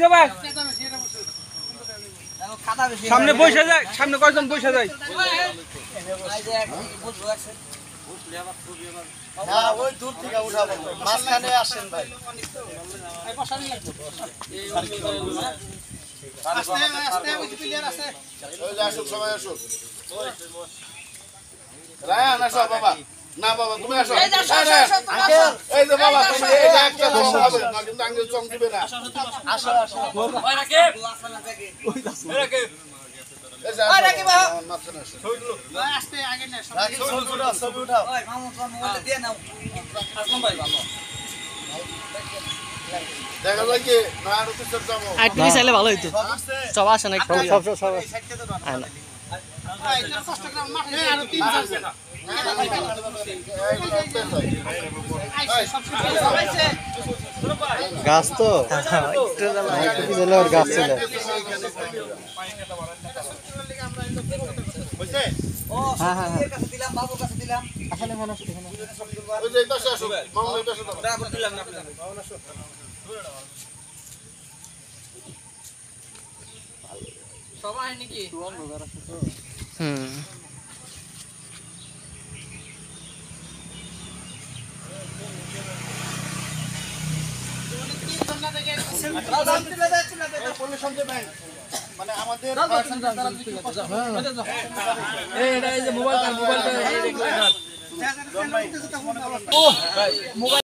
সবাই সামনে বসে যায়, সামনে কয়জন বসে যায়। ওই দূর থেকে উঠাবো, মাঝখানে আসেন ভাই। আসুক সবাই আসুক। রায়ান আসো বাবা। না বাবা তুমি আসো। এই যে বাবা তুমি এই একটা চং হবে না, কিন্তু আঙ্কেল চং দিবে না। আসো আসো। ওই রাকিব। ওই রাকিব। ওই রাকিব বাবা। মাঝখানে আসো। ওই আস্তে আগে না। রাকিব ছবি উঠাও, ছবি উঠাও। ওই মামু তোমার মোবাইলটা দিয়ে নাও। আসলাম ভাই ভালো। দেখা যায় কি নয়া রুটির যাবো। আইটমি চাইলে ভালো হইতো। সব আসে না একটু। সব আয় না। এটা কষ্ট করে মাঠে আরো 3-4 জন। গাছ তো একটু দিলে ওর গাছ ছিল। হ্যাঁ হ্যাঁ হ্যাঁ কাছে দিলাম, বাবুর কাছে দিলাম। আসলে মানুষ এখানে ওই যে এটা আসো মামু এটা আসো দাও দিলাম না মামু আসো সবাই নাকি হুম মানে আমাদের এই যে মোবাইল মোবাইলটা